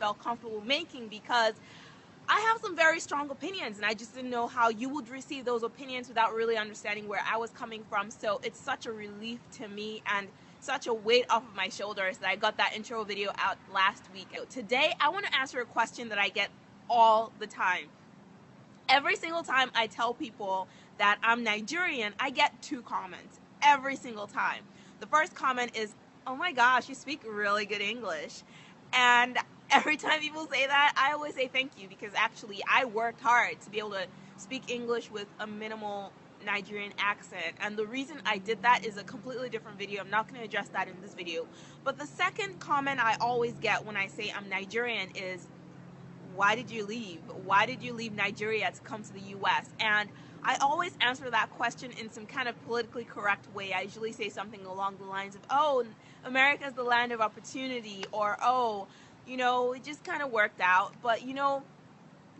felt comfortable making, because I have some very strong opinions, and I just didn't know how you would receive those opinions without really understanding where I was coming from. So it's such a relief to me and such a weight off of my shoulders that I got that intro video out last week. Today, I want to answer a question that I get all the time. Every single time I tell people that I'm Nigerian, I get two comments every single time. The first comment is, "Oh my gosh, you speak really good English." And every time people say that, I always say thank you, because actually I worked hard to be able to speak English with a minimal Nigerian accent. And the reason I did that is a completely different video. I'm not going to address that in this video. But the second comment I always get when I say I'm Nigerian is, "Why did you leave? Why did you leave Nigeria to come to the US?" And I always answer that question in some kind of politically correct way. I usually say something along the lines of, "Oh, America's the land of opportunity," or, "Oh, it just kind of worked out." But,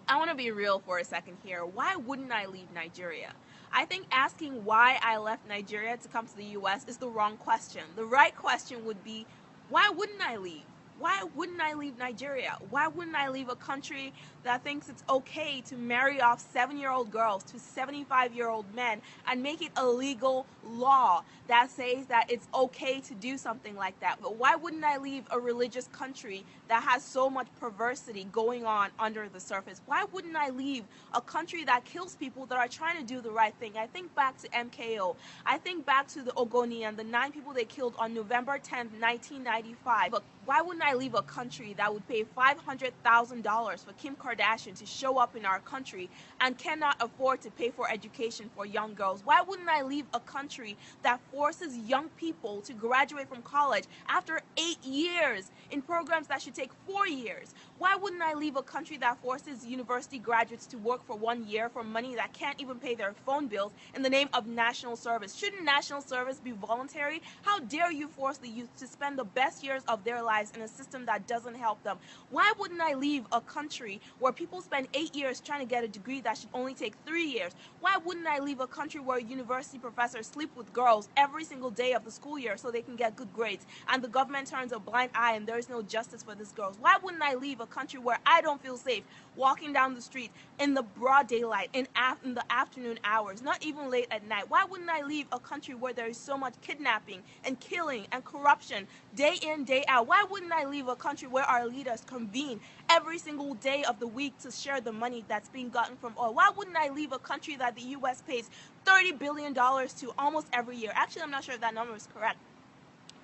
I want to be real for a second here. Why wouldn't I leave Nigeria? I think asking why I left Nigeria to come to the US is the wrong question. The right question would be, why wouldn't I leave? Why wouldn't I leave Nigeria? Why wouldn't I leave a country that thinks it's okay to marry off 7-year-old girls to 75-year-old men and make it a legal law that says that it's okay to do something like that? But why wouldn't I leave a religious country that has so much perversity going on under the surface? Why wouldn't I leave a country that kills people that are trying to do the right thing? I think back to MKO. I think back to the Ogoni and the 9 people they killed on November 10th, 1995. But why wouldn't I leave a country that would pay $500,000 for Kim Kardashian to show up in our country and cannot afford to pay for education for young girls? Why wouldn't I leave a country that forces young people to graduate from college after 8 years in programs that should take 4 years? Why wouldn't I leave a country that forces university graduates to work for 1 year for money that can't even pay their phone bills in the name of national service? Shouldn't national service be voluntary? How dare you force the youth to spend the best years of their lives in a system that doesn't help them? Why wouldn't I leave a country where people spend 8 years trying to get a degree that should only take 3 years? Why wouldn't I leave a country where university professors sleep with girls every single day of the school year so they can get good grades, and the government turns a blind eye and there's no justice for these girls? Why wouldn't I leave a country where I don't feel safe walking down the street in the broad daylight, in the afternoon hours, not even late at night? Why wouldn't I leave a country where there is so much kidnapping and killing and corruption day in, day out? Why wouldn't I leave a country where our leaders convene every single day of the week to share the money that's being gotten from oil? Why wouldn't I leave a country that the US pays $30 billion to almost every year? Actually, I'm not sure if that number is correct.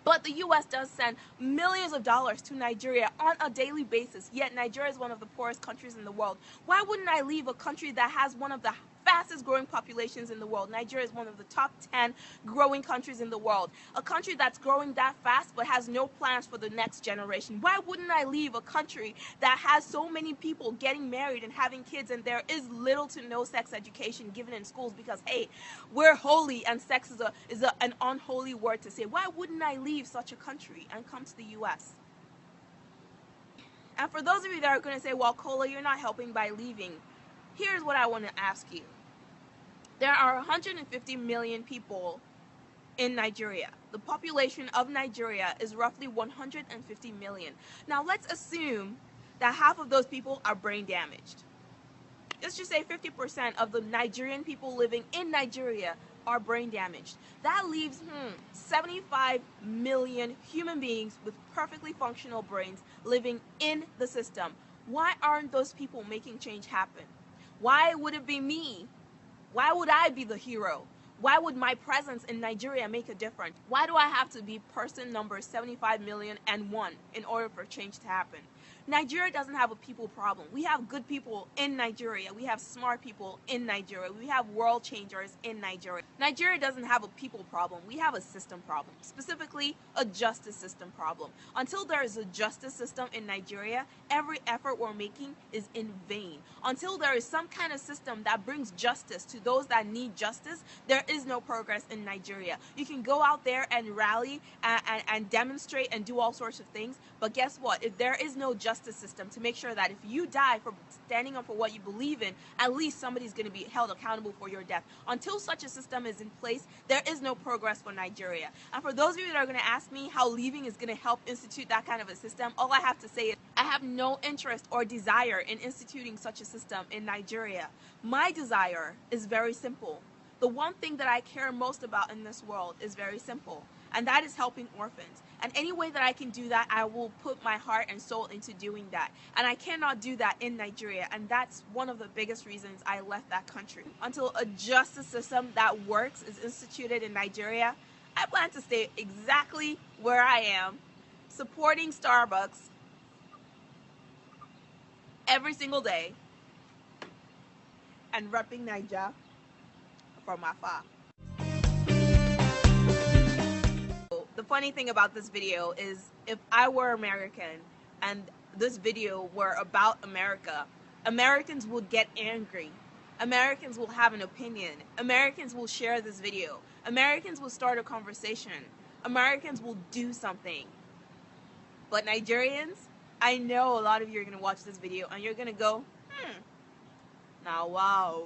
But the US does send millions of dollars to Nigeria on a daily basis, yet Nigeria is one of the poorest countries in the world. Why wouldn't I leave a country that has one of the fastest growing populations in the world? Nigeria is one of the top 10 growing countries in the world. A country that's growing that fast but has no plans for the next generation. Why wouldn't I leave a country that has so many people getting married and having kids, and there is little to no sex education given in schools because, hey, we're holy and sex is an unholy word to say? Why wouldn't I leave such a country and come to the US? And for those of you that are going to say, "Well, Kola, you're not helping by leaving," here's what I want to ask you. There are 150 million people in Nigeria. The population of Nigeria is roughly 150 million. Now let's assume that half of those people are brain damaged. Let's just say 50% of the Nigerian people living in Nigeria are brain damaged. That leaves 75 million human beings with perfectly functional brains living in the system. Why aren't those people making change happen? Why would it be me? Why would I be the hero? Why would my presence in Nigeria make a difference? Why do I have to be person number 75,000,001 in order for change to happen? Nigeria doesn't have a people problem. We have good people in Nigeria. We have smart people in Nigeria. We have world changers in Nigeria. Nigeria doesn't have a people problem. We have a system problem, specifically a justice system problem. Until there is a justice system in Nigeria, every effort we're making is in vain. Until there is some kind of system that brings justice to those that need justice, there is no progress in Nigeria. You can go out there and rally and demonstrate and do all sorts of things, but guess what? If there is no justice system to make sure that if you die for standing up for what you believe in, at least somebody's going to be held accountable for your death. Until such a system is in place, there is no progress for Nigeria. And for those of you that are going to ask me how leaving is going to help institute that kind of a system, all I have to say is I have no interest or desire in instituting such a system in Nigeria. My desire is very simple. The one thing that I care most about in this world is very simple, and that is helping orphans. And any way that I can do that, I will put my heart and soul into doing that. And I cannot do that in Nigeria, and that's one of the biggest reasons I left that country. Until a justice system that works is instituted in Nigeria, I plan to stay exactly where I am, supporting Starbucks every single day, and repping Niger from afar. The funny thing about this video is if I were American and this video were about America, Americans would get angry. Americans will have an opinion. Americans will share this video. Americans will start a conversation. Americans will do something. But Nigerians, I know a lot of you are going to watch this video and you're going to go, now wow,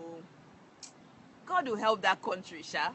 God will help that country, Sha.